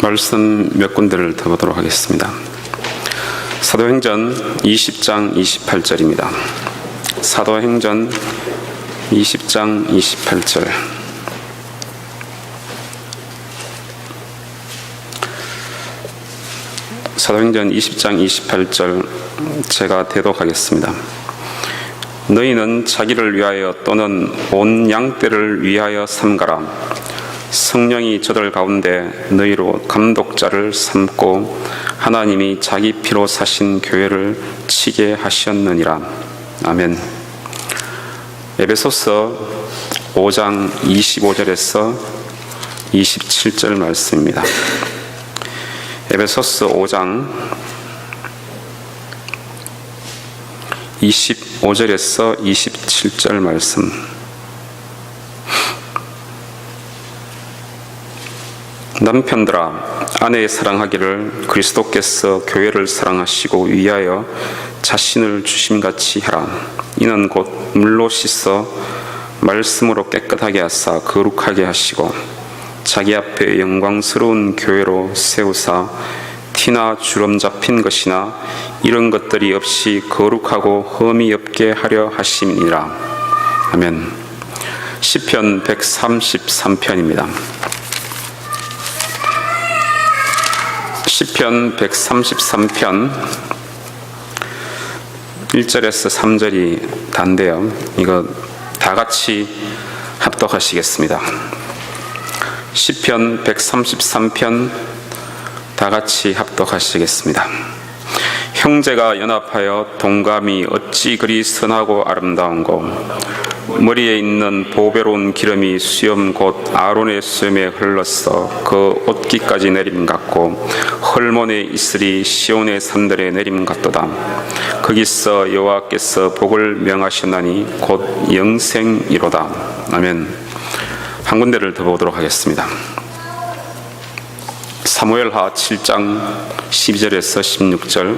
말씀 몇 군데를 더 보도록 하겠습니다. 사도행전 20장 28절입니다. 사도행전 20장 28절. 사도행전 20장 28절 제가 대독하겠습니다. 너희는 자기를 위하여 또는 온 양떼를 위하여 삼가라. 성령이 저들 가운데 너희로 감독자를 삼고 하나님이 자기 피로 사신 교회를 치게 하셨느니라. 아멘. 에베소서 5장 25절에서 27절 말씀입니다. 에베소서 5장 25절에서 27절 말씀. 남편들아, 아내 사랑하기를 그리스도께서 교회를 사랑하시고 위하여 자신을 주심같이 하라. 이는 곧 물로 씻어 말씀으로 깨끗하게 하사 거룩하게 하시고 자기 앞에 영광스러운 교회로 세우사 티나 주름 잡힌 것이나 이런 것들이 없이 거룩하고 흠이 없게 하려 하심이니라. 아멘. 시편 133편입니다. 시편 133편 1절에서 3절이 단데요. 이거 다 같이 합독하시겠습니다. 시편 133편 다 같이 합독하시겠습니다. 형제가 연합하여 동감이 어찌 그리 선하고 아름다운고 머리에 있는 보배로운 기름이 수염 곧 아론의 수염에 흘렀어 그 옷깃까지 내림 같고 헐몬에 있으리 시온의 산들에 내림 같도다. 거기서 여호와께서 복을 명하셨나니 곧 영생이로다. 아멘. 한 군데를 더 보도록 하겠습니다. 사무엘하 7장 12절에서 16절.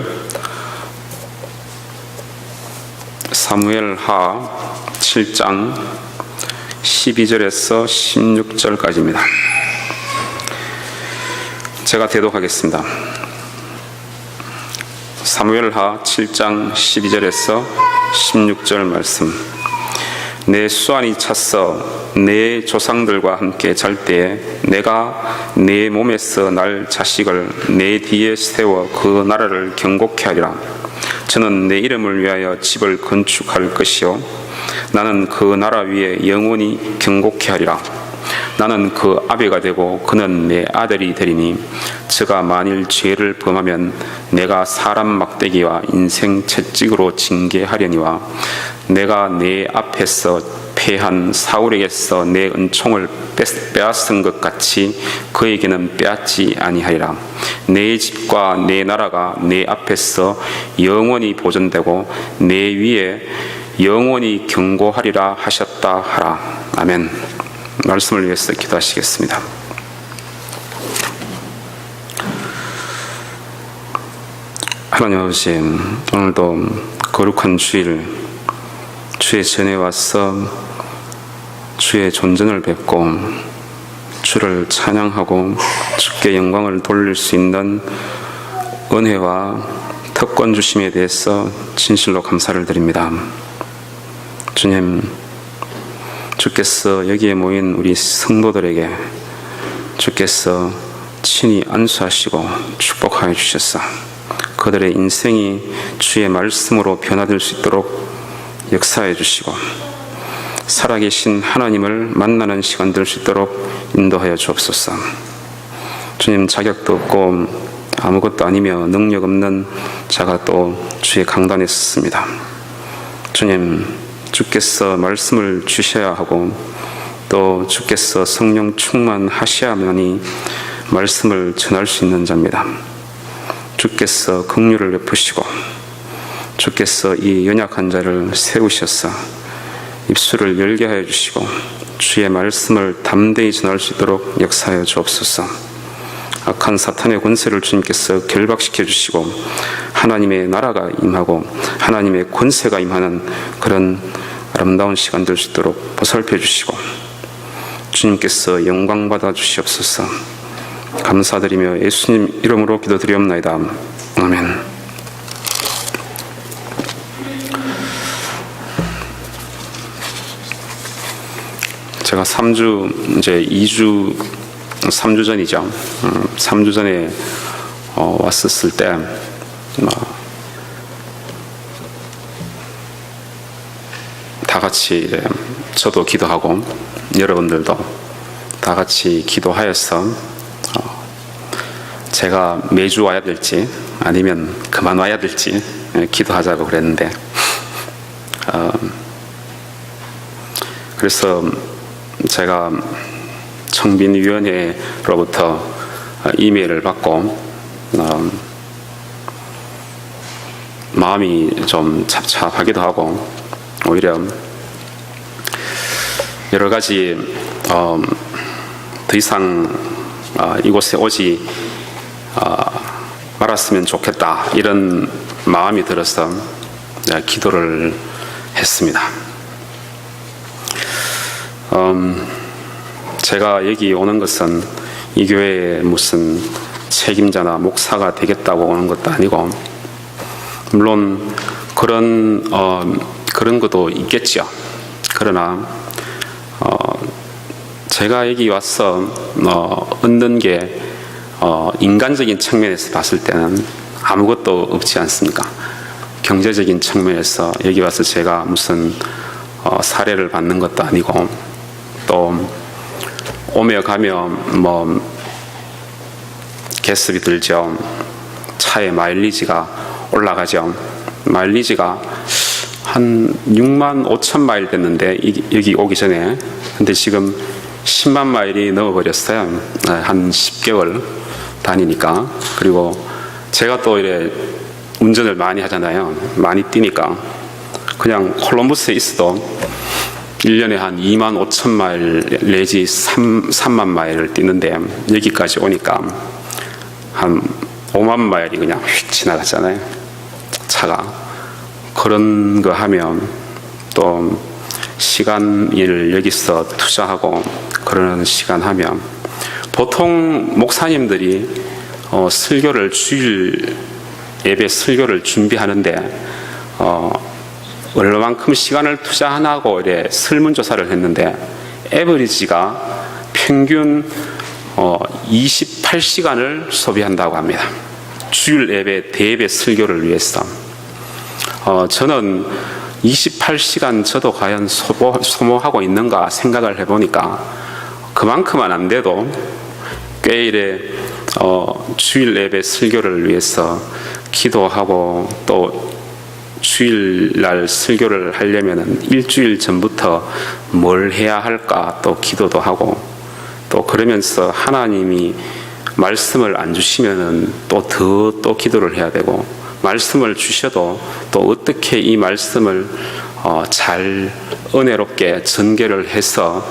사무엘하 7장 12절에서 16절까지입니다. 제가 대독하겠습니다. 사무엘하 7장 12절에서 16절 말씀. 내 수완이 찼어 내 조상들과 함께 잘 때에 내가 내 몸에서 날 자식을 내 뒤에 세워 그 나라를 경고케 하리라. 저는 내 이름을 위하여 집을 건축할 것이요 나는 그 나라 위에 영원히 경고케 하리라. 나는 그 아비가 되고 그는 내 아들이 되리니 저가 만일 죄를 범하면 내가 사람 막대기와 인생 채찍으로 징계하려니와 내가 내 앞에서 패한 사울에게서 내 은총을 빼앗은 것 같이 그에게는 빼앗지 아니하리라. 내 집과 내 나라가 내 앞에서 영원히 보존되고 내 위에 영원히 경고하리라 하셨다 하라. 아멘. 말씀을 위해서 기도하시겠습니다. 하나님 아버지, 오늘도 거룩한 주일 주의 전에 와서 주의 존전을 뵙고 주를 찬양하고 주께 영광을 돌릴 수 있는 은혜와 특권 주심에 대해서 진실로 감사를 드립니다. 주님, 주께서 여기에 모인 우리 성도들에게 주께서 친히 안수하시고 축복하여 주셔서 그들의 인생이 주의 말씀으로 변화될 수 있도록 역사해 주시고 살아계신 하나님을 만나는 시간 될 수 있도록 인도하여 주옵소서. 주님, 자격도 없고 아무것도 아니며 능력 없는 자가 또 주의 강단에 섰습니다. 주님, 주께서 말씀을 주셔야 하고 또 주께서 성령 충만하셔야만이 말씀을 전할 수 있는 자입니다. 주께서 긍휼을 베푸시고 주께서 이 연약한 자를 세우셔서 입술을 열게 하여 주시고 주의 말씀을 담대히 전할 수 있도록 역사하여 주옵소서. 악한 사탄의 권세를 주님께서 결박시켜 주시고 하나님의 나라가 임하고 하나님의 권세가 임하는 그런 아름다운 시간 될 수 있도록 보살펴 주시고 주님께서 영광 받아 주시옵소서. 감사드리며 예수님 이름으로 기도드리옵나이다. 아멘. 제가 3주 전이죠. 3주 전에 왔었을 때 다 같이 저도 기도하고 여러분들도 다 같이 기도하여서 제가 매주 와야 될지 아니면 그만 와야 될지 기도하자고 그랬는데 그래서 제가 청빈위원회로부터 이메일을 받고 마음이 좀 착잡하기도 하고 오히려 여러 가지 더 이상 이곳에 오지 말았으면 좋겠다 이런 마음이 들어서 기도를 했습니다. 제가 여기 오는 것은 이 교회에 무슨 책임자나 목사가 되겠다고 오는 것도 아니고 물론 그런 것도 있겠죠. 그러나 제가 여기 와서 얻는 게 인간적인 측면에서 봤을 때는 아무것도 없지 않습니까? 경제적인 측면에서 여기 와서 제가 무슨 사례를 받는 것도 아니고 또 오며 가며 가스비 들죠. 차의 마일리지가 올라가죠. 마일리지가 한 6만 5천 마일 됐는데 여기 오기 전에 근데 지금 10만 마일이 넘어버렸어요. 한 10개월 다니니까. 그리고 제가 또 이래 운전을 많이 하잖아요. 많이 뛰니까 그냥 콜럼버스에 있어도 1년에 한 2만 5천 마일 내지 3만 마일을 뛰는데 여기까지 오니까 한 5만 마일이 그냥 휙 지나갔잖아요. 차가. 그런 거 하면 또 시간을 여기서 투자하고 그러는 시간 하면 보통 목사님들이 설교를 주일 예배 설교를 준비하는데 얼마만큼 시간을 투자하고 이래 설문조사를 했는데 에버리지가 평균 28시간을 소비한다고 합니다. 주일 예배 대예배 설교를 위해서. 저는 28시간 저도 과연 소모하고 있는가 생각을 해보니까 그만큼은 안 돼도 꽤 이래 주일 예배 설교를 위해서 기도하고 또 주일날 설교를 하려면 일주일 전부터 뭘 해야 할까 또 기도도 하고 또 그러면서 하나님이 말씀을 안 주시면은 또 기도를 해야 되고 말씀을 주셔도 또 어떻게 이 말씀을 잘 은혜롭게 전개를 해서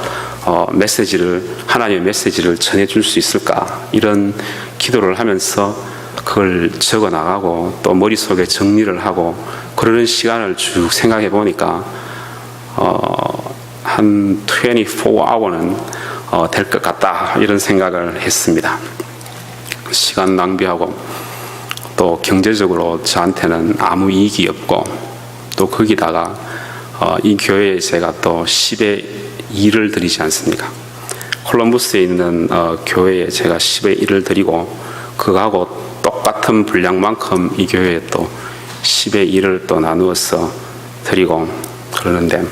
하나님의 메시지를 전해줄 수 있을까 이런 기도를 하면서 그걸 적어 나가고 또 머릿속에 정리를 하고 그러는 시간을 쭉 생각해 보니까 한 24hour는 될 것 같다 이런 생각을 했습니다. 시간 낭비하고 또 경제적으로 저한테는 아무 이익이 없고 또 거기다가 이 교회에 제가 또 10의 2를 드리지 않습니까? 콜럼버스에 있는 교회에 제가 10의 1을 드리고 그거하고 똑같은 분량만큼 이 교회에 또 10의 1을 또 나누어서 드리고 그러는데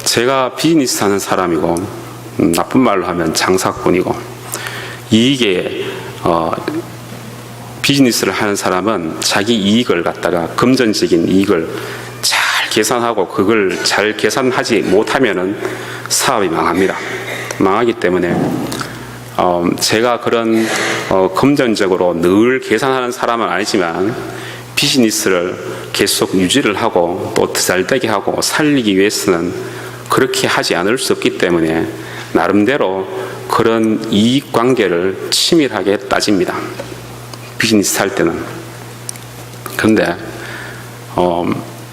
제가 비즈니스 하는 사람이고 나쁜 말로 하면 장사꾼이고 이익에 비즈니스를 하는 사람은 자기 이익을 갖다가 금전적인 이익을 잘 계산하고 그걸 잘 계산하지 못하면은 사업이 망합니다. 망하기 때문에 제가 그런 금전적으로 늘 계산하는 사람은 아니지만 비즈니스를 계속 유지를 하고 또 잘되게 하고 살리기 위해서는 그렇게 하지 않을 수 없기 때문에 나름대로 그런 이익관계를 치밀하게 따집니다. 비즈니스 할 때는. 그런데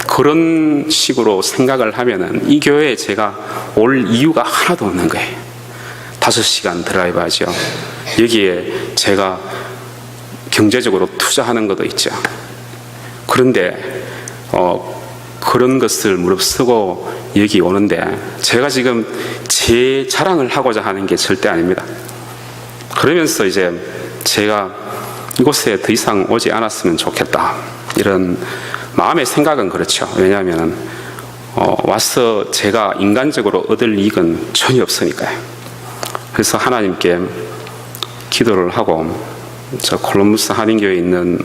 그런 식으로 생각을 하면은 이 교회에 제가 올 이유가 하나도 없는 거예요. 5시간 드라이브 하죠. 여기에 제가 경제적으로 투자하는 것도 있죠. 그런데 그런 것을 무릅쓰고 여기 오는데 제가 지금 제 자랑을 하고자 하는 게 절대 아닙니다. 그러면서 이제 제가 이곳에 더 이상 오지 않았으면 좋겠다, 이런 마음의 생각은 그렇죠. 왜냐하면 와서 제가 인간적으로 얻을 이익은 전혀 없으니까요. 그래서 하나님께 기도를 하고 저 콜럼버스 한인교회에 있는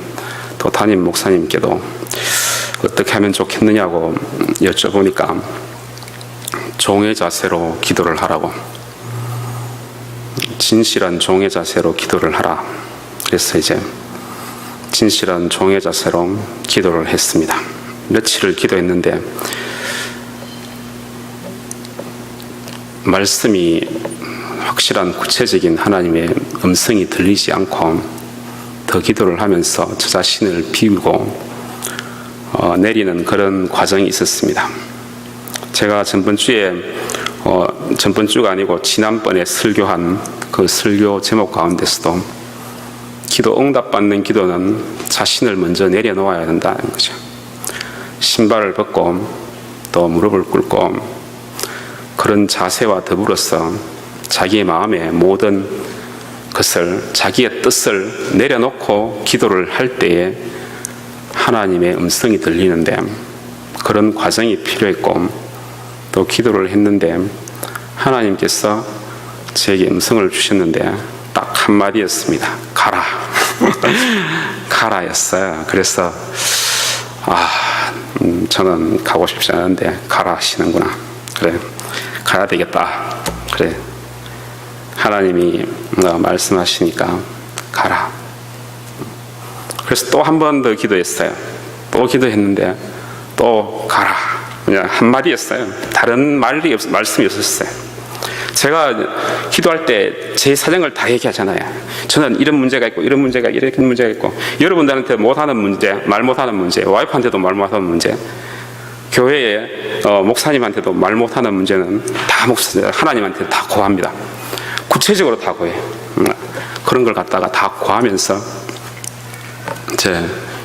또 담임 목사님께도 어떻게 하면 좋겠느냐고 여쭤보니까 종의 자세로 기도를 하라고, 진실한 종의 자세로 기도를 하라. 그래서 이제 진실한 종의 자세로 기도를 했습니다. 며칠을 기도했는데 말씀이 확실한 구체적인 하나님의 음성이 들리지 않고 더 기도를 하면서 저 자신을 비우고 내리는 그런 과정이 있었습니다. 제가 전번 주가 아니고 지난번에 설교한 그 설교 제목 가운데서도 기도 응답받는 기도는 자신을 먼저 내려놓아야 된다는 거죠. 신발을 벗고 또 무릎을 꿇고 그런 자세와 더불어서 자기의 마음의 모든 것을, 자기의 뜻을 내려놓고 기도를 할 때에 하나님의 음성이 들리는데 그런 과정이 필요했고, 또 기도를 했는데 하나님께서 제게 음성을 주셨는데 딱 한마디였습니다. 가라. 가라였어요. 그래서 저는 가고 싶지 않은데 가라 하시는구나. 그래, 가야 되겠다. 그래, 하나님이 말씀하시니까 가라. 그래서 또 한 번 더 기도했어요. 또 기도했는데 또 가라. 그냥 한마디였어요. 다른 말씀이 없었어요. 제가 기도할 때 제 사정을 다 얘기하잖아요. 저는 이런 문제가 있고 이런 문제가 이런 문제가 있고, 여러분들한테 못하는 문제, 말 못하는 문제, 와이프한테도 말 못하는 문제, 교회에 목사님한테도 말 못하는 문제는 다 하나님한테 다 고합니다. 구체적으로 다 고해요. 그런 걸 갖다가 다 고하면서 제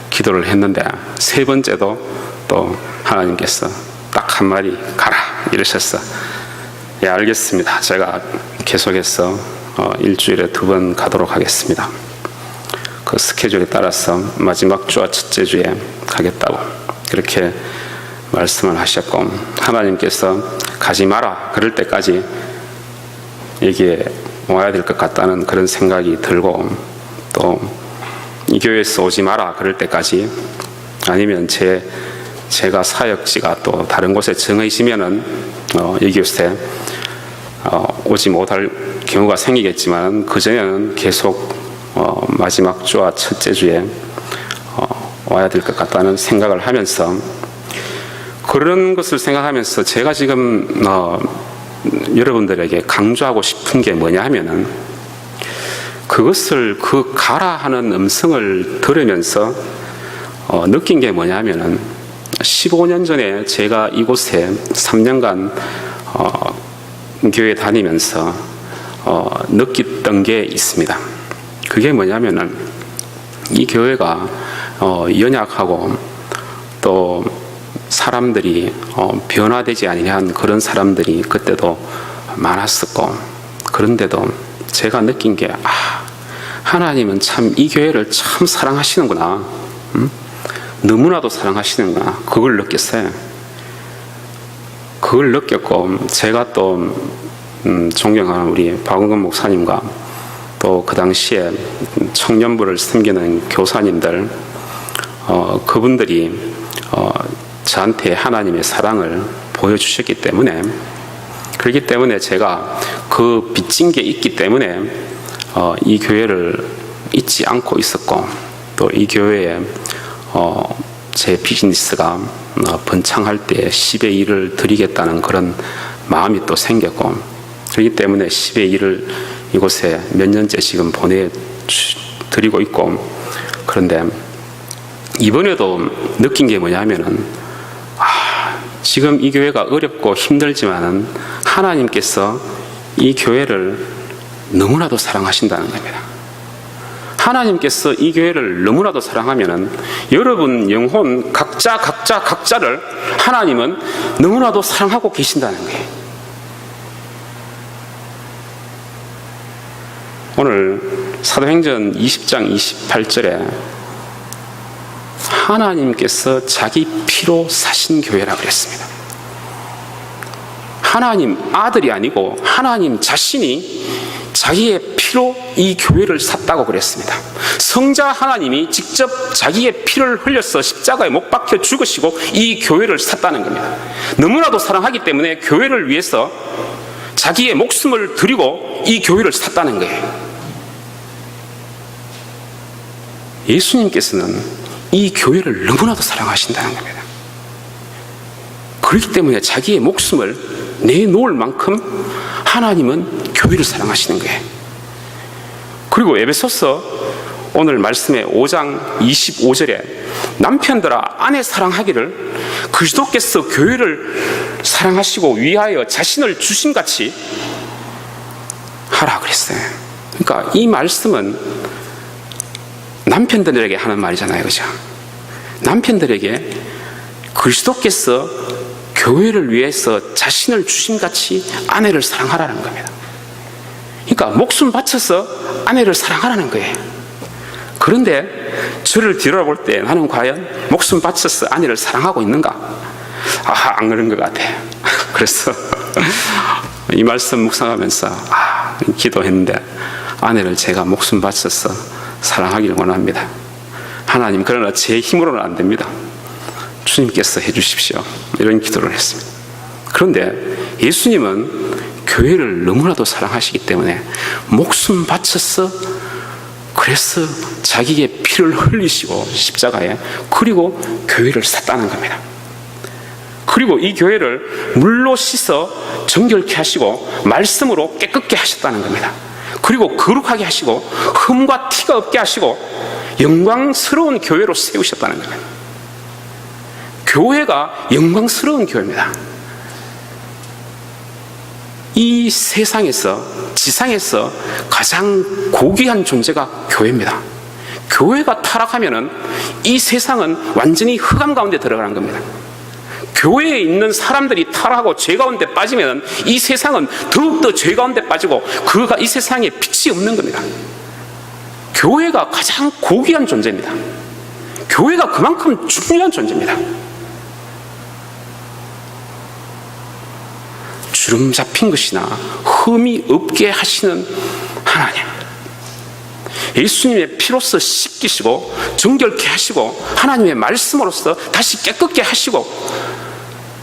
기도를 했는데 세 번째도 또 하나님께서 딱 한마디 가라 이러셨어. 예, 알겠습니다. 제가 계속해서 일주일에 2번 가도록 하겠습니다. 그 스케줄에 따라서 마지막 주와 첫째 주에 가겠다고 그렇게 말씀을 하셨고, 하나님께서 가지 마라 그럴 때까지 여기에 와야 될 것 같다는 그런 생각이 들고, 또 이 교회에서 오지 마라 그럴 때까지, 아니면 제가 사역지가 또 다른 곳에 정해지면은 이곳에 오지 못할 경우가 생기겠지만 그전에는 계속 마지막 주와 첫째 주에 와야 될 것 같다는 생각을 하면서, 그런 것을 생각하면서 제가 지금 여러분들에게 강조하고 싶은 게 뭐냐 하면은, 그것을 가라 하는 음성을 들으면서 느낀 게 뭐냐 하면은, 15년 전에 제가 이곳에 3년간 교회 다니면서 느꼈던 게 있습니다. 그게 뭐냐면은, 이 교회가 연약하고 또 사람들이 변화되지 아니한 그런 사람들이 그때도 많았었고, 그런데도 제가 느낀 게 하나님은 참 이 교회를 참 사랑하시는구나. 너무나도 사랑하시는구나. 그걸 느꼈어요. 그걸 느꼈고, 제가 또 존경하는 우리 박은건 목사님과 또 그 당시에 청년부를 섬기는 교사님들, 그분들이 저한테 하나님의 사랑을 보여주셨기 때문에, 그렇기 때문에 제가 그 빚진 게 있기 때문에 이 교회를 잊지 않고 있었고, 또 이 교회에 제 비즈니스가 번창할 때 10의 1을 드리겠다는 그런 마음이 또 생겼고, 그렇기 때문에 10의 1을 이곳에 몇 년째 지금 보내드리고 있고, 그런데 이번에도 느낀 게 뭐냐면은, 지금 이 교회가 어렵고 힘들지만은 하나님께서 이 교회를 너무나도 사랑하신다는 겁니다. 하나님께서 이 교회를 너무나도 사랑하면은 여러분 영혼 각자를 하나님은 너무나도 사랑하고 계신다는 거예요. 오늘 사도행전 20장 28절에 하나님께서 자기 피로 사신 교회라고 그랬습니다. 하나님 아들이 아니고 하나님 자신이 자기의 피로 이 교회를 샀다고 그랬습니다. 성자 하나님이 직접 자기의 피를 흘려서 십자가에 못 박혀 죽으시고 이 교회를 샀다는 겁니다. 너무나도 사랑하기 때문에 교회를 위해서 자기의 목숨을 드리고 이 교회를 샀다는 거예요. 예수님께서는 이 교회를 너무나도 사랑하신다는 겁니다. 그렇기 때문에 자기의 목숨을 내놓을 만큼 하나님은 교회를 사랑하시는 거예요. 그리고 에베소서 오늘 말씀의 5장 25절에 남편들아 아내 사랑하기를 그리스도께서 교회를 사랑하시고 위하여 자신을 주심같이 하라 그랬어요. 그러니까 이 말씀은 남편들에게 하는 말이잖아요, 그죠? 남편들에게 그리스도께서 교회를 위해서 자신을 주심같이 아내를 사랑하라는 겁니다. 그러니까 목숨 바쳐서 아내를 사랑하라는 거예요. 그런데 저를 뒤돌아볼 때 나는 과연 목숨 바쳐서 아내를 사랑하고 있는가? 안 그런 것 같아요. 그래서 이 말씀 묵상하면서 기도했는데 아내를 제가 목숨 바쳐서 사랑하기를 원합니다. 하나님, 그러나 제 힘으로는 안 됩니다. 주님께서 해주십시오. 이런 기도를 했습니다. 그런데 예수님은 교회를 너무나도 사랑하시기 때문에 목숨 바쳐서 그래서 자기의 피를 흘리시고 십자가에 그리고 교회를 샀다는 겁니다. 그리고 이 교회를 물로 씻어 정결케 하시고 말씀으로 깨끗게 하셨다는 겁니다. 그리고 거룩하게 하시고 흠과 티가 없게 하시고 영광스러운 교회로 세우셨다는 겁니다. 교회가 영광스러운 교회입니다. 이 세상에서 지상에서 가장 고귀한 존재가 교회입니다. 교회가 타락하면은 이 세상은 완전히 흑암 가운데 들어가는 겁니다. 교회에 있는 사람들이 타락하고 죄 가운데 빠지면 이 세상은 더욱더 죄 가운데 빠지고 그가 이 세상에 빛이 없는 겁니다. 교회가 가장 고귀한 존재입니다. 교회가 그만큼 중요한 존재입니다. 주름 잡힌 것이나 흠이 없게 하시는 하나님, 예수님의 피로서 씻기시고 정결케 하시고 하나님의 말씀으로서 다시 깨끗게 하시고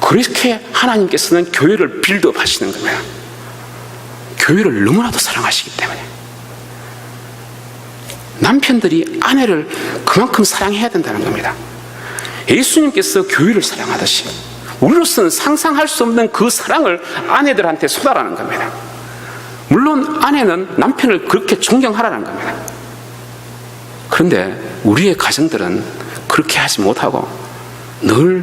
그렇게 하나님께서는 교회를 빌드업 하시는 겁니다. 교회를 너무나도 사랑하시기 때문에 남편들이 아내를 그만큼 사랑해야 된다는 겁니다. 예수님께서 교회를 사랑하듯이 우리로서는 상상할 수 없는 그 사랑을 아내들한테 쏟아라는 겁니다. 물론 아내는 남편을 그렇게 존경하라는 겁니다. 그런데 우리의 가정들은 그렇게 하지 못하고 늘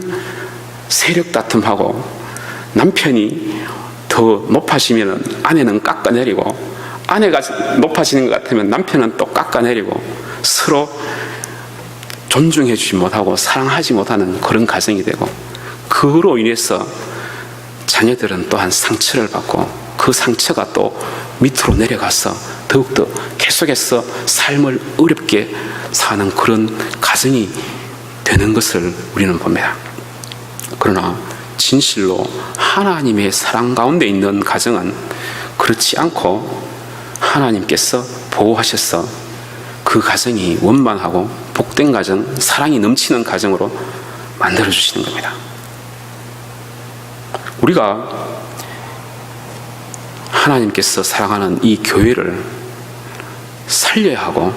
세력 다툼하고 남편이 더 높아지면 아내는 깎아내리고 아내가 높아지는 것 같으면 남편은 또 깎아내리고 서로 존중해주지 못하고 사랑하지 못하는 그런 가정이 되고 그로 인해서 자녀들은 또한 상처를 받고 그 상처가 또 밑으로 내려가서 더욱더 계속해서 삶을 어렵게 사는 그런 가정이 되는 것을 우리는 봅니다. 그러나 진실로 하나님의 사랑 가운데 있는 가정은 그렇지 않고 하나님께서 보호하셔서 그 가정이 원만하고 복된 가정, 사랑이 넘치는 가정으로 만들어주시는 겁니다. 우리가 하나님께서 사랑하는 이 교회를 살려야 하고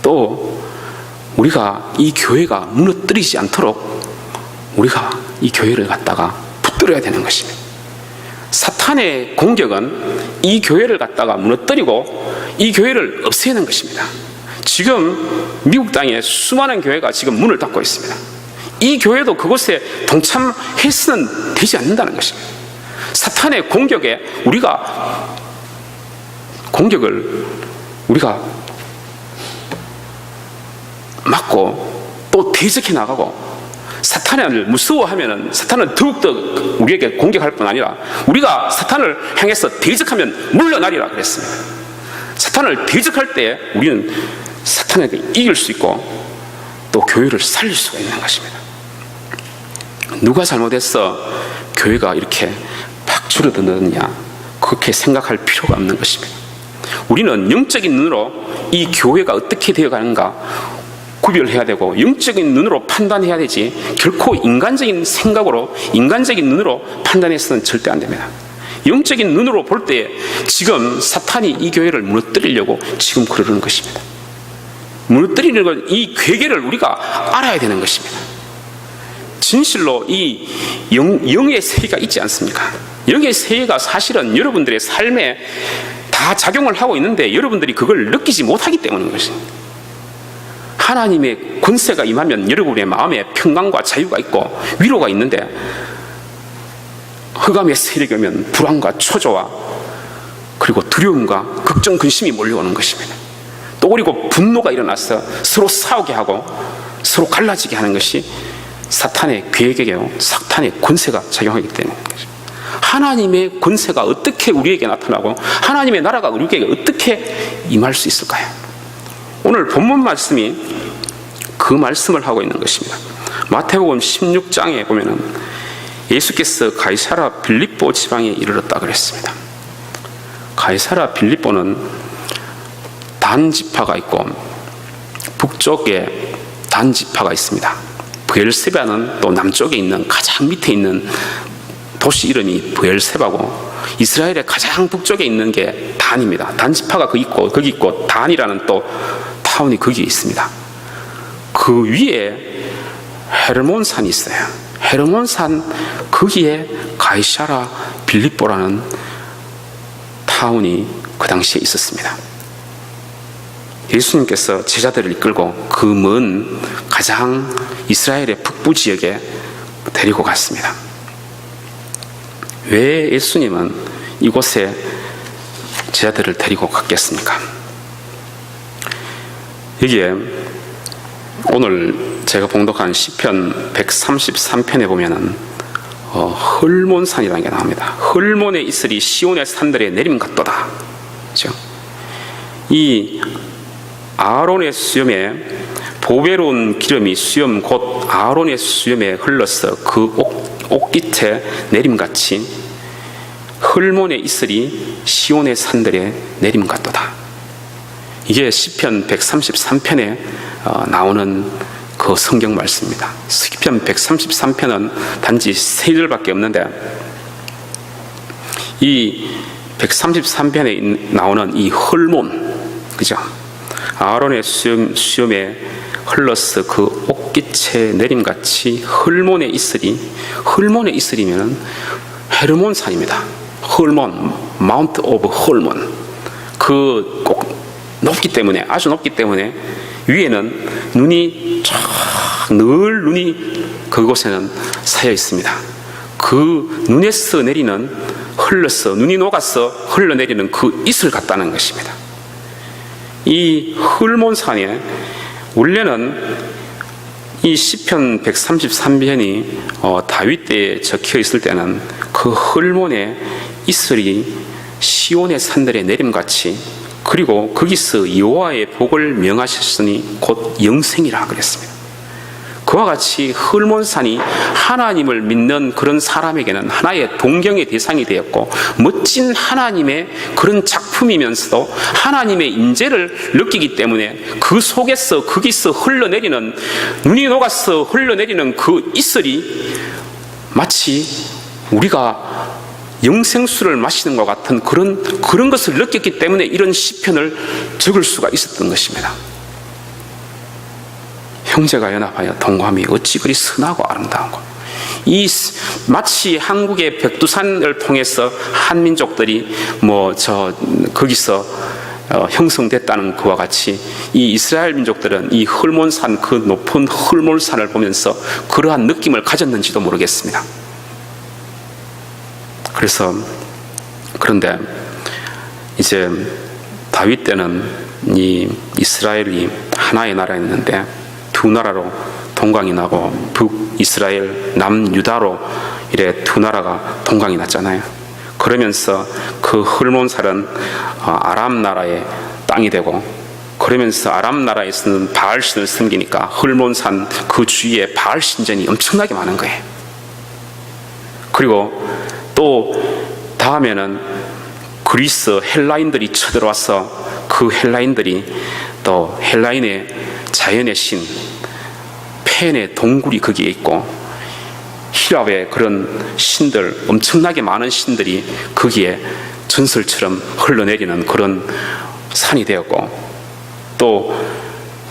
또 우리가 이 교회가 무너뜨리지 않도록 우리가 이 교회를 갖다가 붙들어야 되는 것입니다. 사탄의 공격은 이 교회를 갖다가 무너뜨리고 이 교회를 없애는 것입니다. 지금 미국 땅에 수많은 교회가 지금 문을 닫고 있습니다. 이 교회도 그곳에 동참해서는 되지 않는다는 것입니다. 사탄의 공격에 우리가 공격을 우리가 막고 또 대적해 나가고, 사탄을 무서워하면은 사탄은 더욱더 우리에게 공격할 뿐 아니라 우리가 사탄을 향해서 대적하면 물러나리라 그랬습니다. 사탄을 대적할 때 우리는 사탄에게 이길 수 있고 또 교회를 살릴 수가 있는 것입니다. 누가 잘못해서 교회가 이렇게 팍 줄어드느냐, 그렇게 생각할 필요가 없는 것입니다. 우리는 영적인 눈으로 이 교회가 어떻게 되어가는가 구별해야 되고, 영적인 눈으로 판단해야 되지, 결코 인간적인 생각으로, 인간적인 눈으로 판단해서는 절대 안 됩니다. 영적인 눈으로 볼 때 지금 사탄이 이 교회를 무너뜨리려고 지금 그러는 것입니다. 무너뜨리는 건 이 괴계를 우리가 알아야 되는 것입니다. 진실로 이 영의 세계가 있지 않습니까? 영의 세계가 사실은 여러분들의 삶에 다 작용을 하고 있는데 여러분들이 그걸 느끼지 못하기 때문인 것입니다. 하나님의 권세가 임하면 여러분의 마음에 평강과 자유가 있고 위로가 있는데, 흑암의 세력이 오면 불안과 초조와 그리고 두려움과 걱정, 근심이 몰려오는 것입니다. 또 그리고 분노가 일어나서 서로 싸우게 하고 서로 갈라지게 하는 것이 사탄의 계획이고 사탄의 권세가 작용하기 때문인 것입니다. 하나님의 권세가 어떻게 우리에게 나타나고 하나님의 나라가 우리에게 어떻게 임할 수 있을까요? 오늘 본문 말씀이 그 말씀을 하고 있는 것입니다. 마태복음 16장에 보면은 예수께서 가이사라 빌립보 지방에 이르렀다 그랬습니다. 가이사라 빌립보는 단 지파가 있고 북쪽에 단 지파가 있습니다. 브엘세바는 또 남쪽에 있는 가장 밑에 있는 도시 이름이 브엘세바고, 이스라엘의 가장 북쪽에 있는 게 단입니다. 단 지파가 거기 있고 단이라는 또 타운이 거기에 있습니다. 그 위에 헤르몬산이 있어요. 헤르몬산 거기에 가이사라 빌립보라는 타운이 그 당시에 있었습니다. 예수님께서 제자들을 이끌고 그 먼 가장 이스라엘의 북부 지역에 데리고 갔습니다. 왜 예수님은 이곳에 제자들을 데리고 갔겠습니까? 여기에 오늘 제가 봉독한 시편 133편에 보면은 헐몬산이라는 게 나옵니다. 헐몬에 있으리 시온의 산들에 내림 같도다. 그렇죠? 이 아론의 수염에 보배로운 기름이 수염 곧 아론의 수염에 흘러서 그 옥깃에 내림같이 헐몬에 있으리 시온의 산들에 내림 같도다. 이게 시편 133편에 나오는 그 성경 말씀입니다. 시편 133편은 단지 3절밖에 없는데, 이 133편에 나오는 이 헐몬, 그죠? 아론의 수염에 흘러서 그 옥깃에 내림같이 헐몬에 있으리, 헐몬에 있으리면은 헤르몬산입니다. 헐몬, 마운트 오브 헐몬. 그 꼭 높기 때문에, 아주 높기 때문에 위에는 눈이 늘 눈이 그곳에는 쌓여 있습니다. 그 눈에서 내리는, 흘러서 눈이 녹아서 흘러내리는 그 이슬 같다는 것입니다. 이 헐몬산에 원래는 이 시편 133편이 다윗 때에 적혀 있을 때는 그 헐몬의 이슬이 시온의 산들에 내림같이, 그리고 거기서 여호와의 복을 명하셨으니 곧 영생이라 그랬습니다. 그와 같이 헐몬산이 하나님을 믿는 그런 사람에게는 하나의 동경의 대상이 되었고, 멋진 하나님의 그런 작품이면서도 하나님의 임재를 느끼기 때문에 그 속에서 거기서 흘러내리는, 눈이 녹아서 흘러내리는 그 이슬이 마치 우리가 영생수를 마시는 것 같은 그런 것을 느꼈기 때문에 이런 시편을 적을 수가 있었던 것입니다. 형제가 연합하여 동감이 어찌 그리 선하고 아름다운고. 이 마치 한국의 백두산을 통해서 한민족들이 거기서 형성됐다는 그와 같이 이 이스라엘 민족들은 이 헐몬산, 그 높은 헐몬산을 보면서 그러한 느낌을 가졌는지도 모르겠습니다. 그런데 이제 다윗 때는 이 이스라엘이 하나의 나라였는데 두 나라로 동강이 나고 북이스라엘, 남유다로 이래 두 나라가 동강이 났잖아요. 그러면서 그 헐몬살은 아람 나라의 땅이 되고, 그러면서 아람 나라에서는 바알신을 섬기니까 헐몬산 그 주위에 바알 신전이 엄청나게 많은 거예요. 그리고 또 다음에는 그리스 헬라인들이 쳐들어와서 그 헬라인들이 또 헬라인의 자연의 신 펜의 동굴이 거기에 있고, 히랍의 그런 신들, 엄청나게 많은 신들이 거기에 전설처럼 흘러내리는 그런 산이 되었고, 또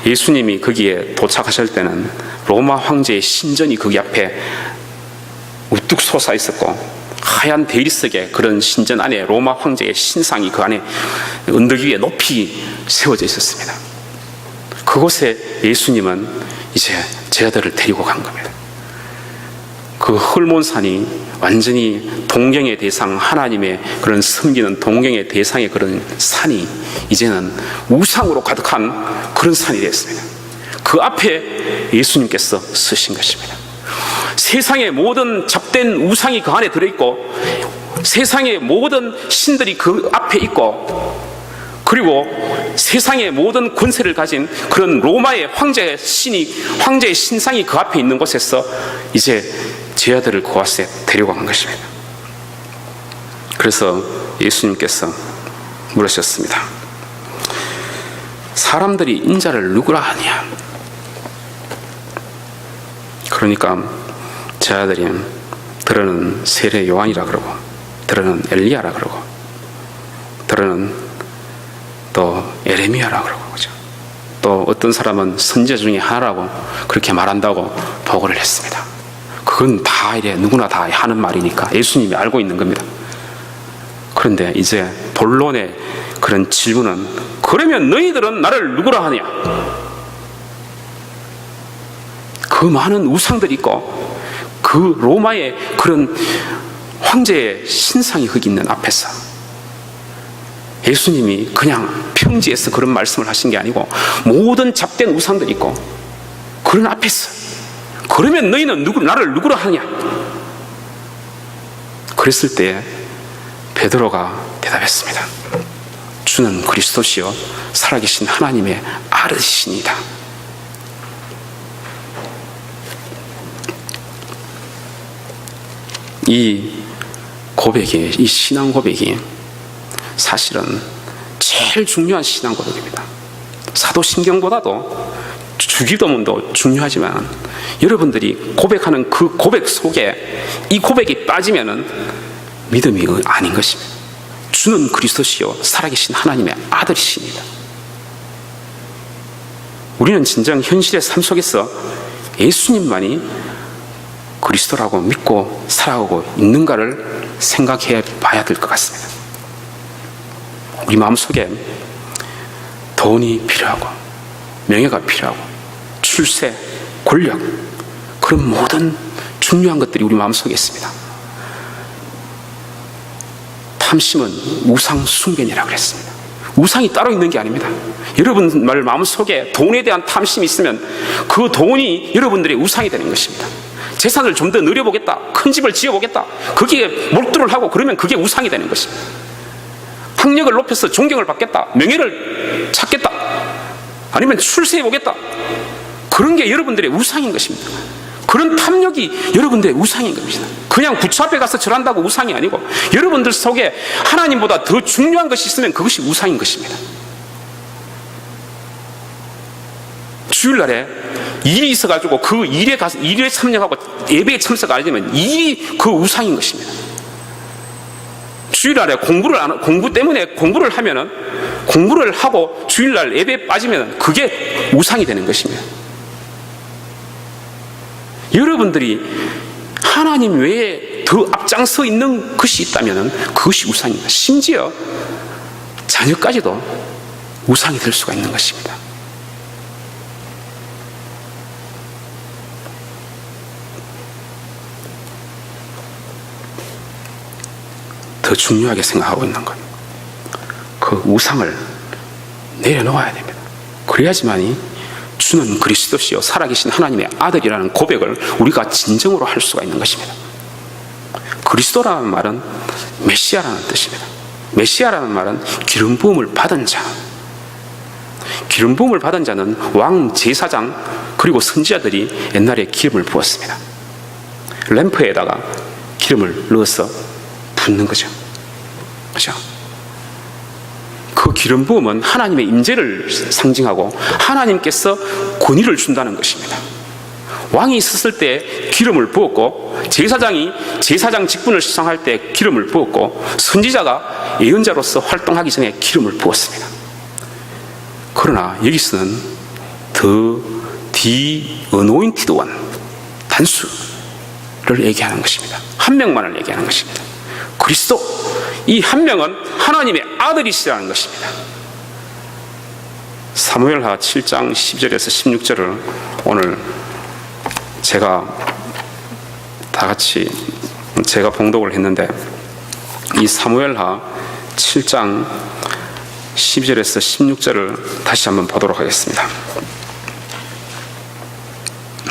예수님이 거기에 도착하실 때는 로마 황제의 신전이 거기 앞에 우뚝 솟아 있었고, 하얀 대리석의 그런 신전 안에 로마 황제의 신상이 그 안에 언덕 위에 높이 세워져 있었습니다. 그곳에 예수님은 이제 제자들을 데리고 간 겁니다. 그 헐몬산이 완전히 동경의 대상, 하나님의 그런 섬기는 동경의 대상의 그런 산이 이제는 우상으로 가득한 그런 산이 되었습니다. 그 앞에 예수님께서 서신 것입니다. 세상의 모든 잡된 우상이 그 안에 들어있고, 세상의 모든 신들이 그 앞에 있고, 그리고 세상의 모든 권세를 가진 그런 로마의 황제의 신이, 황제의 신상이 그 앞에 있는 곳에서 이제 제자들을 그곳에 데려간 것입니다. 그래서 예수님께서 물으셨습니다. 사람들이 인자를 누구라 하냐? 그러니까 제자들이 들어는 세례 요한이라 그러고, 들어는 엘리야라 그러고, 들어는 또 에레미야라 그러고, 그죠? 또 어떤 사람은 선지자 중에 하나라고 그렇게 말한다고 보고를 했습니다. 그건 다 이래 누구나 다 하는 말이니까 예수님이 알고 있는 겁니다. 그런데 이제 본론의 그런 질문은, 그러면 너희들은 나를 누구라 하냐? 그 많은 우상들이 있고 그 로마의 그런 황제의 신상이 거기 있는 앞에서 예수님이 그냥 평지에서 그런 말씀을 하신 게 아니고, 모든 잡된 우상들이 있고 그런 앞에서, 그러면 너희는 나를 누구라 하냐? 그랬을 때 베드로가 대답했습니다. 주는 그리스도시요 살아계신 하나님의 아들이시니이다. 이 고백이, 이 신앙 고백이 사실은 제일 중요한 신앙 고백입니다. 사도신경보다도 주기도문도 중요하지만, 여러분들이 고백하는 그 고백 속에 이 고백이 빠지면은 믿음이 아닌 것입니다. 주는 그리스도시요 살아계신 하나님의 아들이십니다. 우리는 진정 현실의 삶 속에서 예수님만이 그리스도라고 믿고 살아가고 있는가를 생각해 봐야 될 것 같습니다. 우리 마음속에 돈이 필요하고, 명예가 필요하고, 출세, 권력, 그런 모든 중요한 것들이 우리 마음속에 있습니다. 탐심은 우상 숭배니라고 그랬습니다. 우상이 따로 있는 게 아닙니다. 여러분 마음속에 돈에 대한 탐심이 있으면 그 돈이 여러분들의 우상이 되는 것입니다. 재산을 좀 더 늘려보겠다, 큰 집을 지어보겠다, 거기에 몰두를 하고 그러면 그게 우상이 되는 것입니다. 학력을 높여서 존경을 받겠다, 명예를 찾겠다, 아니면 출세해보겠다, 그런 게 여러분들의 우상인 것입니다. 그런 탐욕이 여러분들의 우상인 겁니다. 그냥 부처 앞에 가서 절한다고 우상이 아니고, 여러분들 속에 하나님보다 더 중요한 것이 있으면 그것이 우상인 것입니다. 주일날에 일이 있어가지고 그 일에 가서 일에 참여하고 예배에 참석 안 하면 일이 그 우상인 것입니다. 주일날에 공부 때문에 공부를 하면은, 공부를 하고 주일날 예배에 빠지면 그게 우상이 되는 것입니다. 여러분들이 하나님 외에 더 앞장서 있는 것이 있다면 그것이 우상입니다. 심지어 자녀까지도 우상이 될 수가 있는 것입니다. 더 중요하게 생각하고 있는 것, 그 우상을 내려놓아야 됩니다. 그래야지만이 주는 그리스도시요 살아계신 하나님의 아들이라는 고백을 우리가 진정으로 할 수가 있는 것입니다. 그리스도라는 말은 메시아라는 뜻입니다. 메시아라는 말은 기름 부음을 받은 자. 기름 부음을 받은 자는 왕 제사장 그리고 선지자들이 옛날에 기름을 부었습니다. 램프에다가 기름을 넣어서 붓는 거죠. 그렇죠? 그 기름 부음은 하나님의 임재를 상징하고 하나님께서 권위를 준다는 것입니다. 왕이 있었을 때 기름을 부었고 제사장이 제사장 직분을 수상할 때 기름을 부었고 선지자가 예언자로서 활동하기 전에 기름을 부었습니다. 그러나 여기서는 the anointed one, 단수를 얘기하는 것입니다. 한 명만을 얘기하는 것입니다. 그리스도, 이 한 명은 하나님의 아들이시라는 것입니다. 사무엘하 7장 10절에서 16절을 오늘 제가 다 같이 제가 봉독을 했는데, 이 사무엘하 7장 12절에서 16절을 다시 한번 보도록 하겠습니다.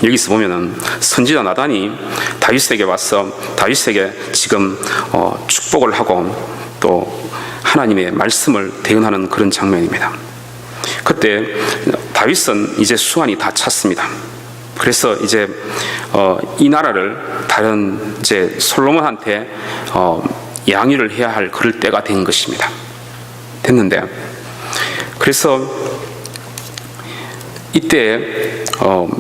여기서 보면은 선지자 나단이 다윗에게 와서 다윗에게 지금 축복을 하고 또 하나님의 말씀을 대언하는 그런 장면입니다. 그때 다윗은 이제 수완이 다 찼습니다. 그래서 이제 이 나라를 다른 이제 솔로몬한테 양위를 해야 할 그럴 때가 된 것입니다. 됐는데, 그래서 이때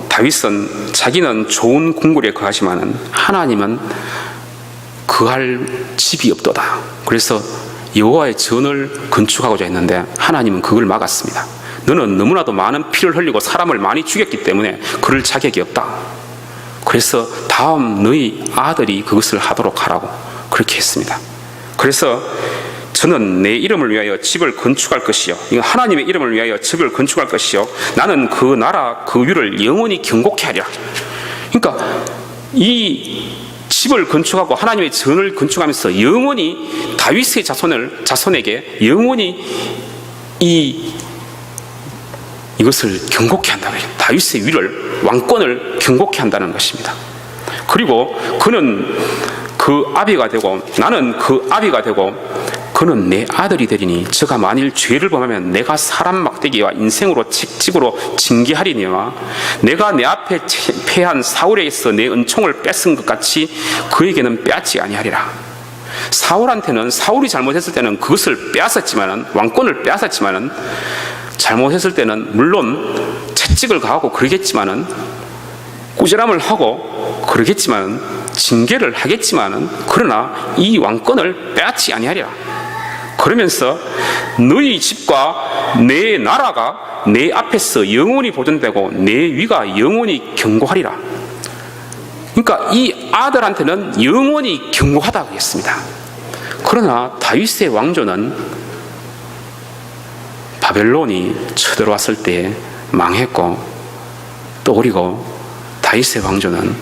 다윗은 자기는 좋은 궁궐에 거하지만은 하나님은 거할 집이 없도다. 그래서 여호와의 전을 건축하고자 했는데 하나님은 그걸 막았습니다. 너는 너무나도 많은 피를 흘리고 사람을 많이 죽였기 때문에 그럴 자격이 없다. 그래서 다음 너희 아들이 그것을 하도록 하라고 그렇게 했습니다. 그래서 저는 내 이름을 위하여 집을 건축할 것이요, 하나님의 이름을 위하여 집을 건축할 것이요, 나는 그 나라 그 위를 영원히 경고케 하리라. 그러니까 이 집을 건축하고 하나님의 전을 건축하면서 영원히 다윗의 자손에게 영원히 이것을 경고케 한다는 거예요. 다윗의 위를, 왕권을 경고케 한다는 것입니다. 그리고 그는 그 아비가 되고 나는 그 아비가 되고 그는 내 아들이 되리니 저가 만일 죄를 범하면 내가 사람 막대기와 인생으로 책찍으로 징계하리니와 내가 내 앞에 패한 사울에게서 내 은총을 뺏은 것 같이 그에게는 빼앗지 아니하리라. 사울한테는 사울이 잘못했을 때는 그것을 빼앗았지만은, 왕권을 빼앗았지만은, 잘못했을 때는 물론 채찍을 가하고 그러겠지만은, 꾸지람을 하고 그러겠지만은, 징계를 하겠지만은, 그러나 이 왕권을 빼앗지 아니하리라. 그러면서 너희 집과 내 나라가 내 앞에서 영원히 보존되고 내 위가 영원히 견고하리라. 그러니까 이 아들한테는 영원히 견고하다고 했습니다. 그러나 다윗의 왕조는 바벨론이 쳐들어왔을 때 망했고, 또 그리고 다윗의 왕조는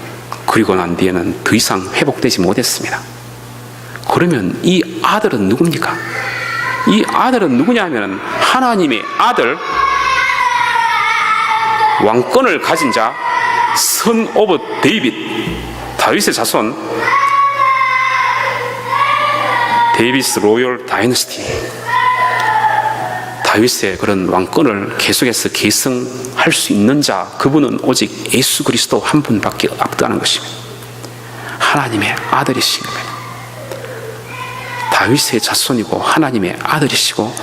그리고 난 뒤에는 더 이상 회복되지 못했습니다. 그러면 이 아들은 누굽니까? 이 아들은 누구냐 하면 하나님의 아들, 왕권을 가진 자, 선 오브 데이빗, 다윗의 자손, 데이비스 로열 다이너스티, 다윗의 그런 왕권을 계속해서 계승할 수 있는 자, 그분은 오직 예수 그리스도 한 분밖에 없다는 것입니다. 하나님의 아들이신 겁니다. 다윗의 자손이고 하나님의 아들이시고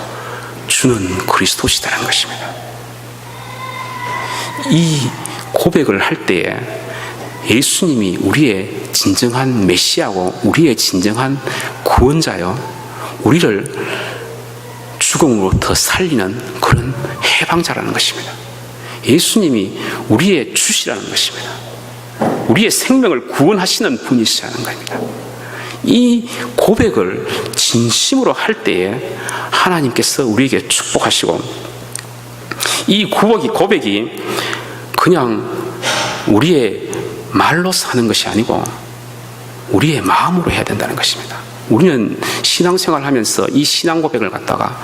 주는 그리스도시다는 것입니다. 이 고백을 할 때에 예수님이 우리의 진정한 메시아고 우리의 진정한 구원자요, 우리를 죽음으로부터 살리는 그런 해방자라는 것입니다. 예수님이 우리의 주시라는 것입니다. 우리의 생명을 구원하시는 분이시라는 겁니다. 이 고백을 진심으로 할 때에 하나님께서 우리에게 축복하시고, 이 고백이 그냥 우리의 말로서 하는 것이 아니고 우리의 마음으로 해야 된다는 것입니다. 우리는 신앙생활을 하면서 이 신앙 고백을 갖다가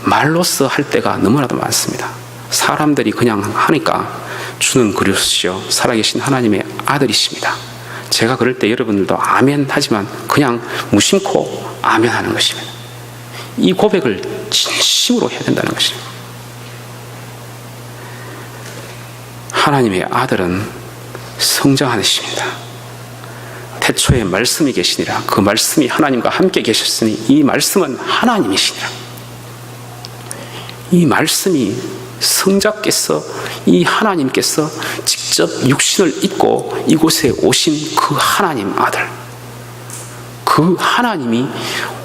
말로써 할 때가 너무나도 많습니다. 사람들이 그냥 하니까 주는 그리스도시요 살아계신 하나님의 아들이십니다. 제가 그럴 때 여러분들도 아멘 하지만 그냥 무심코 아멘 하는 것입니다. 이 고백을 진심으로 해야 된다는 것입니다. 하나님의 아들은 성장하십니다. 태초에 말씀이 계시니라. 그 말씀이 하나님과 함께 계셨으니 이 말씀은 하나님이시니라. 이 말씀이 성자께서, 이 하나님께서 직접 육신을 입고 이곳에 오신 그 하나님 아들, 그 하나님이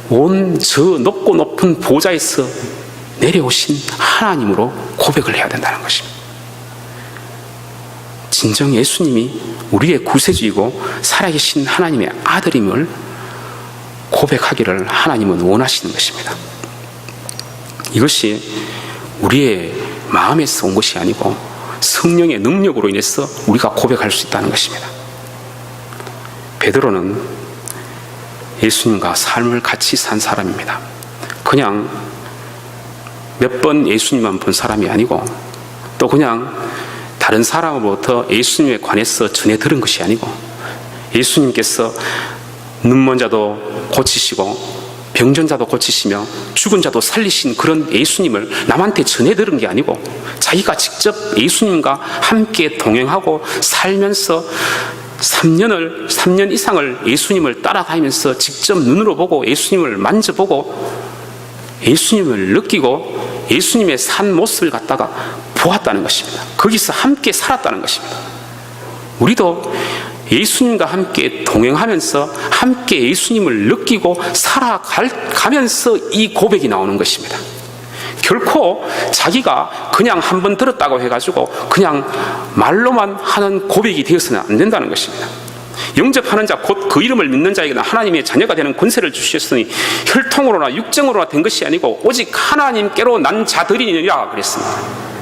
온 저 높고 높은 보좌에서 내려오신 하나님으로 고백을 해야 된다는 것입니다. 진정 예수님이 우리의 구세주이고 살아계신 하나님의 아들임을 고백하기를 하나님은 원하시는 것입니다. 이것이 우리의 마음에서 온 것이 아니고 성령의 능력으로 인해서 우리가 고백할 수 있다는 것입니다. 베드로는 예수님과 삶을 같이 산 사람입니다. 그냥 몇 번 예수님만 본 사람이 아니고 또 그냥 다른 사람으로부터 예수님에 관해서 전해 들은 것이 아니고 예수님께서 눈먼 자도 고치시고 병든 자도 고치시며 죽은 자도 살리신 그런 예수님을 남한테 전해 들은 게 아니고 자기가 직접 예수님과 함께 동행하고 살면서 3년 이상을 예수님을 따라다니면서 직접 눈으로 보고 예수님을 만져보고 예수님을 느끼고 예수님의 산 모습을 갖다가 보았다는 것입니다. 거기서 함께 살았다는 것입니다. 우리도 예수님과 함께 동행하면서 함께 예수님을 느끼고 살아가면서 이 고백이 나오는 것입니다. 결코 자기가 그냥 한번 들었다고 해가지고 그냥 말로만 하는 고백이 되어서는 안 된다는 것입니다. 영접하는 자 곧 그 이름을 믿는 자에게는 하나님의 자녀가 되는 권세를 주셨으니 혈통으로나 육정으로나 된 것이 아니고 오직 하나님께로 난 자들이니라 그랬습니다.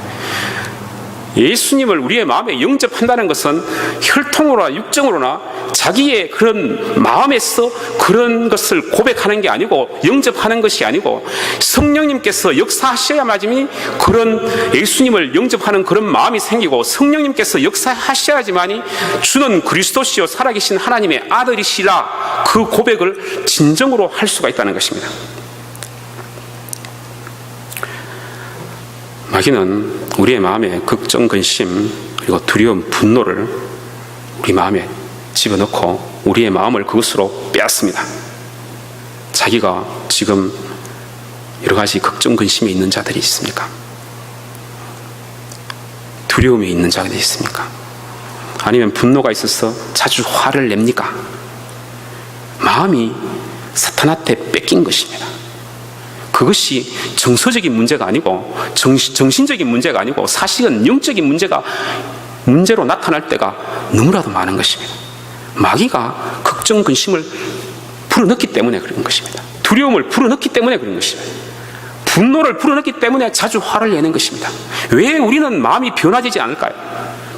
예수님을 우리의 마음에 영접한다는 것은 혈통으로나 육정으로나 자기의 그런 마음에서 그런 것을 고백하는 게 아니고 영접하는 것이 아니고 성령님께서 역사하셔야만이 그런 예수님을 영접하는 그런 마음이 생기고 성령님께서 역사하셔야지만이 주는 그리스도시요 살아계신 하나님의 아들이시라 그 고백을 진정으로 할 수가 있다는 것입니다. 마귀는 우리의 마음에 걱정, 근심, 그리고 두려움, 분노를 우리 마음에 집어넣고 우리의 마음을 그것으로 빼앗습니다. 자기가 지금 여러 가지 걱정, 근심이 있는 자들이 있습니까? 두려움이 있는 자들이 있습니까? 아니면 분노가 있어서 자주 화를 냅니까? 마음이 사탄한테 뺏긴 것입니다. 그것이 정서적인 문제가 아니고 정신적인 문제가 아니고 사실은 영적인 문제로 나타날 때가 너무나도 많은 것입니다. 마귀가 걱정, 근심을 불어넣기 때문에 그런 것입니다. 두려움을 불어넣기 때문에 그런 것입니다. 분노를 불어넣기 때문에 자주 화를 내는 것입니다. 왜 우리는 마음이 변화되지 않을까요?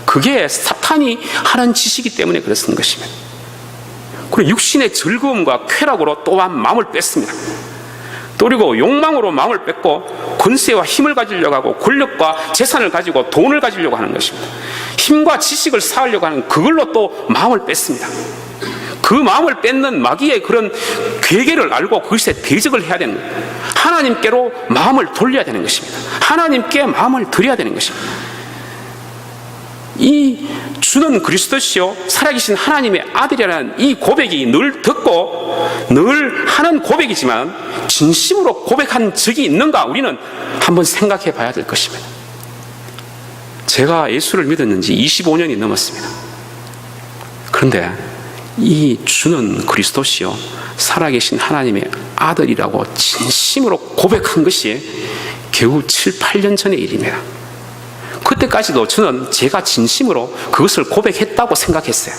그게 사탄이 하는 짓이기 때문에 그렇는 것입니다. 그리고 육신의 즐거움과 쾌락으로 또한 마음을 뺐습니다. 그리고 욕망으로 마음을 뺏고 권세와 힘을 가지려고 하고 권력과 재산을 가지고 돈을 가지려고 하는 것입니다. 힘과 지식을 쌓으려고 하는 그걸로 또 마음을 뺐습니다. 그 마음을 뺏는 마귀의 그런 괴계를 알고 그것에 대적을 해야 되는 거예요. 하나님께로 마음을 돌려야 되는 것입니다. 하나님께 마음을 드려야 되는 것입니다. 이 주는 그리스도시요 살아계신 하나님의 아들이라는 이 고백이 늘 듣고 늘 하는 고백이지만 진심으로 고백한 적이 있는가 우리는 한번 생각해 봐야 될 것입니다. 제가 예수를 믿었는 지 25년이 넘었습니다. 그런데 이 주는 그리스도시요 살아계신 하나님의 아들이라고 진심으로 고백한 것이 겨우 7, 8년 전의 일입니다. 그때까지도 저는 제가 진심으로 그것을 고백했다고 생각했어요.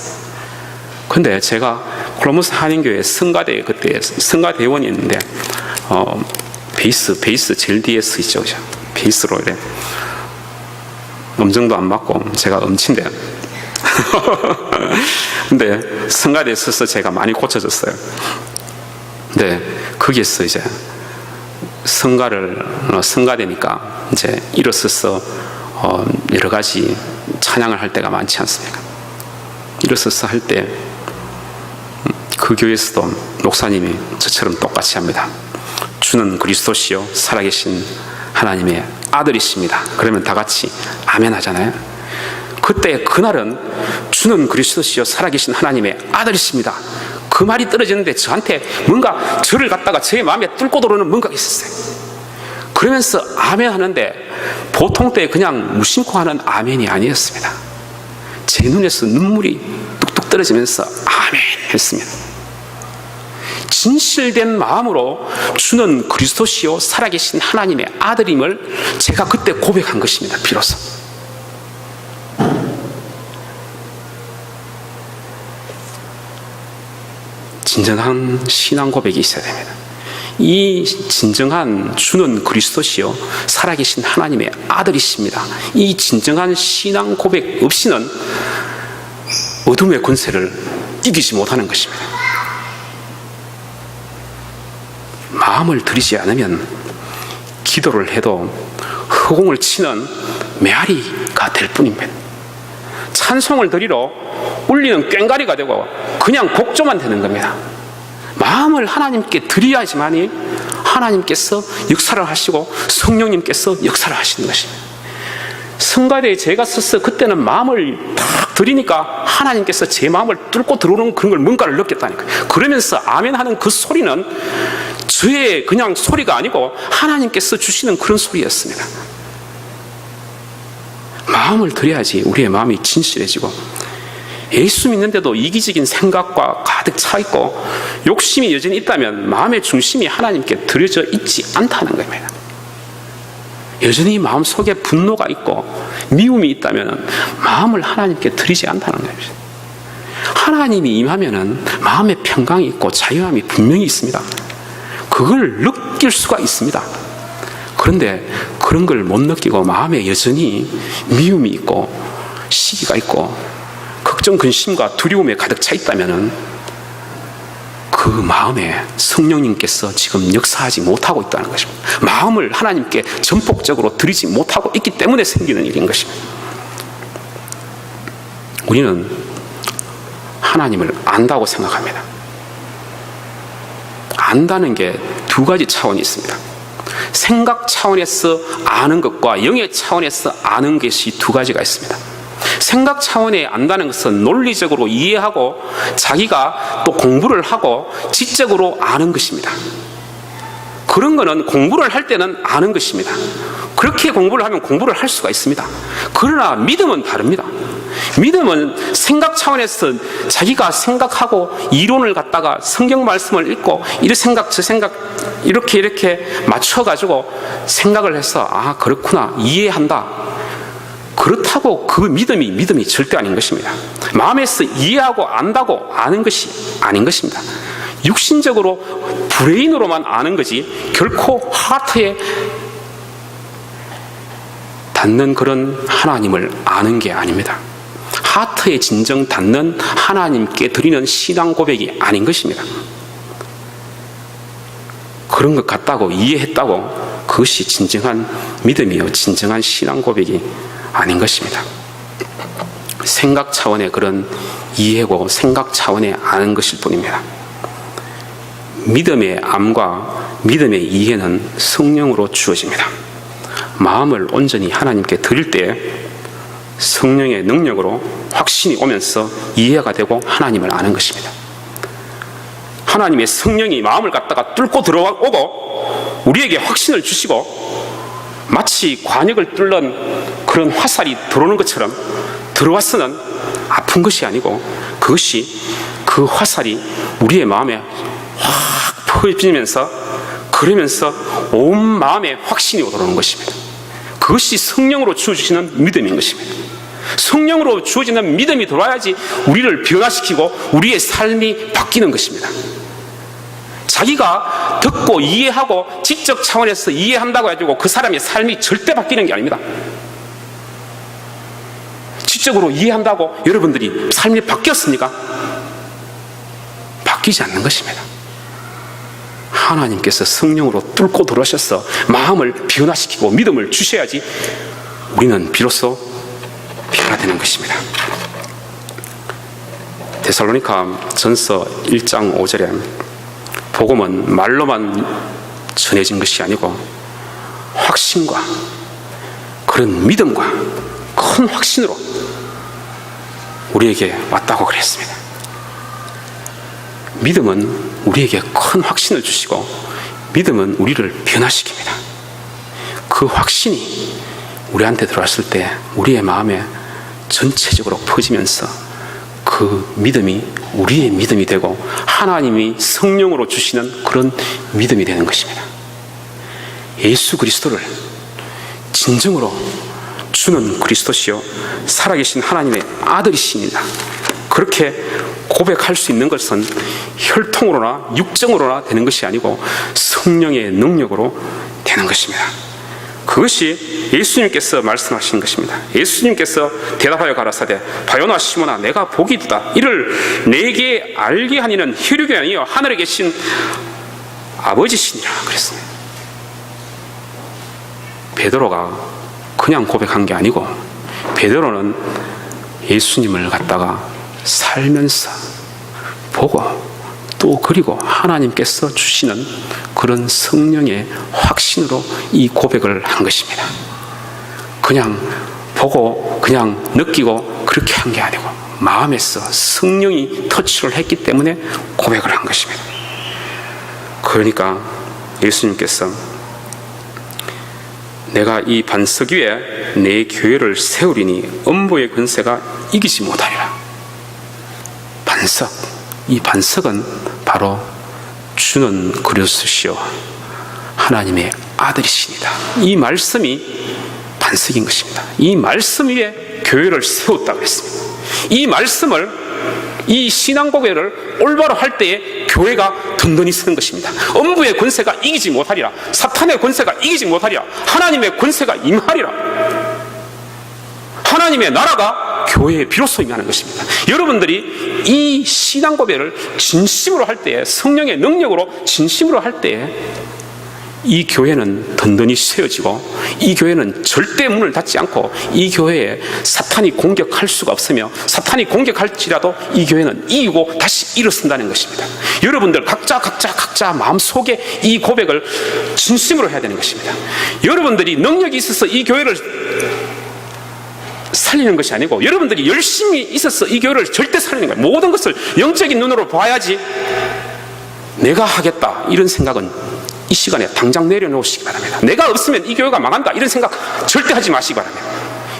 근데 제가 콜럼버스 한인교회 성가대 그때 성가대원이 있는데 베이스 제일 뒤에 서 있죠. 베이스로 이래 음정도 안 맞고 제가 음치인데 근데 성가대에 서서 제가 많이 고쳐졌어요. 근데 거기에서 이제 성가되니까 이제 일어서서 여러 가지 찬양을 할 때가 많지 않습니까? 일어서서 할 때 그 교회에서도 목사님이 저처럼 똑같이 합니다. 주는 그리스도시요 살아계신 하나님의 아들이십니다. 그러면 다 같이 아멘 하잖아요. 그때 그날은 주는 그리스도시요 살아계신 하나님의 아들이십니다. 그 말이 떨어지는데 저한테 뭔가 저를 갖다가 제 마음에 뚫고 들어오는 뭔가가 있었어요. 그러면서 아멘 하는데 보통 때 그냥 무심코 하는 아멘이 아니었습니다. 제 눈에서 눈물이 뚝뚝 떨어지면서 아멘 했습니다. 진실된 마음으로 주는 그리스도시요 살아계신 하나님의 아들임을 제가 그때 고백한 것입니다. 비로소. 진정한 신앙 고백이 있어야 됩니다. 이 진정한 주는 그리스도시요 살아계신 하나님의 아들이십니다. 이 진정한 신앙 고백 없이는 어둠의 권세를 이기지 못하는 것입니다. 마음을 들이지 않으면 기도를 해도 허공을 치는 메아리가 될 뿐입니다. 찬송을 드리러 울리는 꽹과리가 되고 그냥 곡조만 되는 겁니다. 마음을 하나님께 드려야지만이 하나님께서 역사를 하시고 성령님께서 역사를 하시는 것입니다. 성가대에 제가 서서 그때는 마음을 딱 드리니까 하나님께서 제 마음을 뚫고 들어오는 그런 걸 뭔가를 느꼈다니까요. 그러면서 아멘 하는 그 소리는 저의 그냥 소리가 아니고 하나님께서 주시는 그런 소리였습니다. 마음을 드려야지 우리의 마음이 진실해지고, 예수 믿는데도 이기적인 생각과 가득 차 있고 욕심이 여전히 있다면 마음의 중심이 하나님께 드려져 있지 않다는 겁니다. 여전히 마음속에 분노가 있고 미움이 있다면 마음을 하나님께 드리지 않다는 겁니다. 하나님이 임하면 마음의 평강이 있고 자유함이 분명히 있습니다. 그걸 느낄 수가 있습니다. 그런데 그런 걸 못 느끼고 마음에 여전히 미움이 있고 시기가 있고 걱정, 근심과 두려움에 가득 차 있다면 그 마음에 성령님께서 지금 역사하지 못하고 있다는 것입니다. 마음을 하나님께 전폭적으로 드리지 못하고 있기 때문에 생기는 일인 것입니다. 우리는 하나님을 안다고 생각합니다. 안다는 게 두 가지 차원이 있습니다. 생각 차원에서 아는 것과 영의 차원에서 아는 것이 두 가지가 있습니다. 생각 차원에 안다는 것은 논리적으로 이해하고 자기가 또 공부를 하고 지적으로 아는 것입니다. 그런 거는 공부를 할 때는 아는 것입니다. 그렇게 공부를 하면 공부를 할 수가 있습니다. 그러나 믿음은 다릅니다. 믿음은 생각 차원에서 자기가 생각하고 이론을 갖다가 성경 말씀을 읽고 이 생각 저 생각 이렇게 맞춰가지고 생각을 해서 아 그렇구나 이해한다. 그렇다고 그 믿음이 절대 아닌 것입니다. 마음에서 이해하고 안다고 아는 것이 아닌 것입니다. 육신적으로 브레인으로만 아는 거지 결코 하트에 닿는 그런 하나님을 아는 게 아닙니다. 하트에 진정 닿는 하나님께 드리는 신앙 고백이 아닌 것입니다. 그런 것 같다고 이해했다고 그것이 진정한 믿음이요 진정한 신앙 고백이 아닌 것입니다. 생각 차원의 그런 이해고 생각 차원의 아는 것일 뿐입니다. 믿음의 암과 믿음의 이해는 성령으로 주어집니다. 마음을 온전히 하나님께 드릴 때 성령의 능력으로 확신이 오면서 이해가 되고 하나님을 아는 것입니다. 하나님의 성령이 마음을 갖다가 뚫고 들어오고 우리에게 확신을 주시고 마치 관역을 뚫는 그런 화살이 들어오는 것처럼 들어와서는 아픈 것이 아니고 그것이 그 화살이 우리의 마음에 확 퍼지면서 그러면서 온 마음에 확신이 오도록 것입니다. 그것이 성령으로 주어지는 믿음인 것입니다. 성령으로 주어지는 믿음이 들어와야지 우리를 변화시키고 우리의 삶이 바뀌는 것입니다. 자기가 듣고 이해하고 지적 차원에서 이해한다고 해가지고 그 사람의 삶이 절대 바뀌는 게 아닙니다. 지적으로 이해한다고 여러분들이 삶이 바뀌었습니까? 바뀌지 않는 것입니다. 하나님께서 성령으로 뚫고 들어오셔서 마음을 변화시키고 믿음을 주셔야지 우리는 비로소 변화되는 것입니다. 데살로니가 전서 1장 5절에 복음은 말로만 전해진 것이 아니고 확신과 그런 믿음과 큰 확신으로 우리에게 왔다고 그랬습니다. 믿음은 우리에게 큰 확신을 주시고 믿음은 우리를 변화시킵니다. 그 확신이 우리한테 들어왔을 때 우리의 마음에 전체적으로 퍼지면서 그 믿음이 우리의 믿음이 되고 하나님이 성령으로 주시는 그런 믿음이 되는 것입니다. 예수 그리스도를 진정으로 주는 그리스도시요 살아계신 하나님의 아들이십니다. 그렇게 고백할 수 있는 것은 혈통으로나 육정으로나 되는 것이 아니고 성령의 능력으로 되는 것입니다. 그것이 예수님께서 말씀하신 것입니다. 예수님께서 대답하여 가라사대 바요나 시몬아 내가 복이 있다. 이를 내게 알게 하니는 혈육이 아니요 하늘에 계신 아버지시니라 그랬습니다. 베드로가 그냥 고백한 게 아니고 베드로는 예수님을 갖다가 살면서 보고 또 그리고 하나님께서 주시는 그런 성령의 확신으로 이 고백을 한 것입니다. 그냥 보고 그냥 느끼고 그렇게 한 게 아니고 마음에서 성령이 터치를 했기 때문에 고백을 한 것입니다. 그러니까 예수님께서 내가 이 반석 위에 내 교회를 세우리니 음부의 권세가 이기지 못하리라. 반석, 이 반석은 바로 주는 그리스도시요 하나님의 아들이십니다. 이 말씀이 반석인 것입니다. 이 말씀 위에 교회를 세웠다고 했습니다. 이 말씀을 이 신앙고백을 올바로 할 때에 교회가 든든히 서는 것입니다. 음부의 권세가 이기지 못하리라. 사탄의 권세가 이기지 못하리라. 하나님의 권세가 임하리라. 하나님의 나라가 교회에 비로소 임하는 것입니다. 여러분들이 이 신앙고백을 진심으로 할 때에 성령의 능력으로 진심으로 할 때에 이 교회는 든든히 세워지고 이 교회는 절대 문을 닫지 않고 이 교회에 사탄이 공격할 수가 없으며 사탄이 공격할지라도 이 교회는 이기고 다시 일어선다는 것입니다. 여러분들 각자 마음속에 이 고백을 진심으로 해야 되는 것입니다. 여러분들이 능력이 있어서 이 교회를 살리는 것이 아니고 여러분들이 열심히 있어서 이 교회를 절대 살리는 거예요. 모든 것을 영적인 눈으로 봐야지 내가 하겠다 이런 생각은 이 시간에 당장 내려놓으시기 바랍니다. 내가 없으면 이 교회가 망한다 이런 생각 절대 하지 마시기 바랍니다.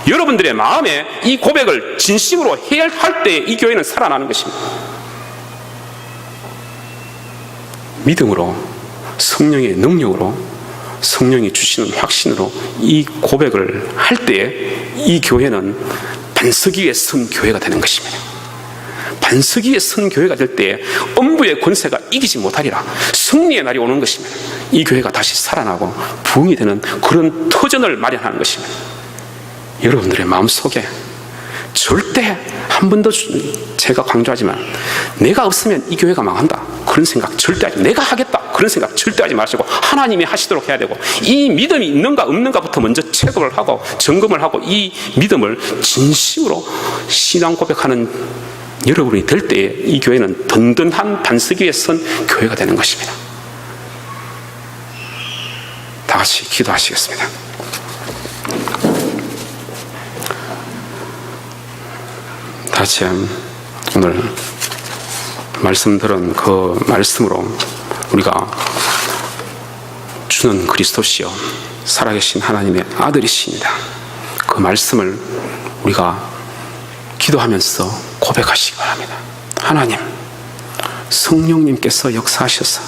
여러분들의 마음에 이 고백을 진심으로 해야 할 때 이 교회는 살아나는 것입니다. 믿음으로 성령의 능력으로 성령이 주시는 확신으로 이 고백을 할 때에 이 교회는 반석 위에 선 교회가 되는 것입니다. 반석 위에 선 교회가 될 때에 음부의 권세가 이기지 못하리라. 승리의 날이 오는 것입니다. 이 교회가 다시 살아나고 부흥이 되는 그런 터전을 마련하는 것입니다. 여러분들의 마음속에 절대 한 번도 제가 강조하지만 내가 없으면 이 교회가 망한다 그런 생각 절대 하지, 내가 하겠다 그런 생각 절대 하지 마시고 하나님이 하시도록 해야 되고 이 믿음이 있는가 없는가부터 먼저 체크를 하고 점검을 하고 이 믿음을 진심으로 신앙 고백하는 여러분이 될 때에 이 교회는 든든한 반석 위에 선 교회가 되는 것입니다. 다 같이 기도하시겠습니다. 다 같이 오늘 말씀 들은 그 말씀으로 우리가 주는 그리스도시요 살아계신 하나님의 아들이십니다. 그 말씀을 우리가 기도하면서 고백하시기 바랍니다. 하나님, 성령님께서 역사하셔서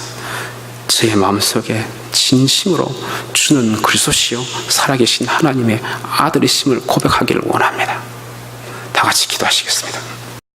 제 마음속에 진심으로 주는 그리스도시요 살아계신 하나님의 아들이심을 고백하기를 원합니다. 다 같이 기도하시겠습니다.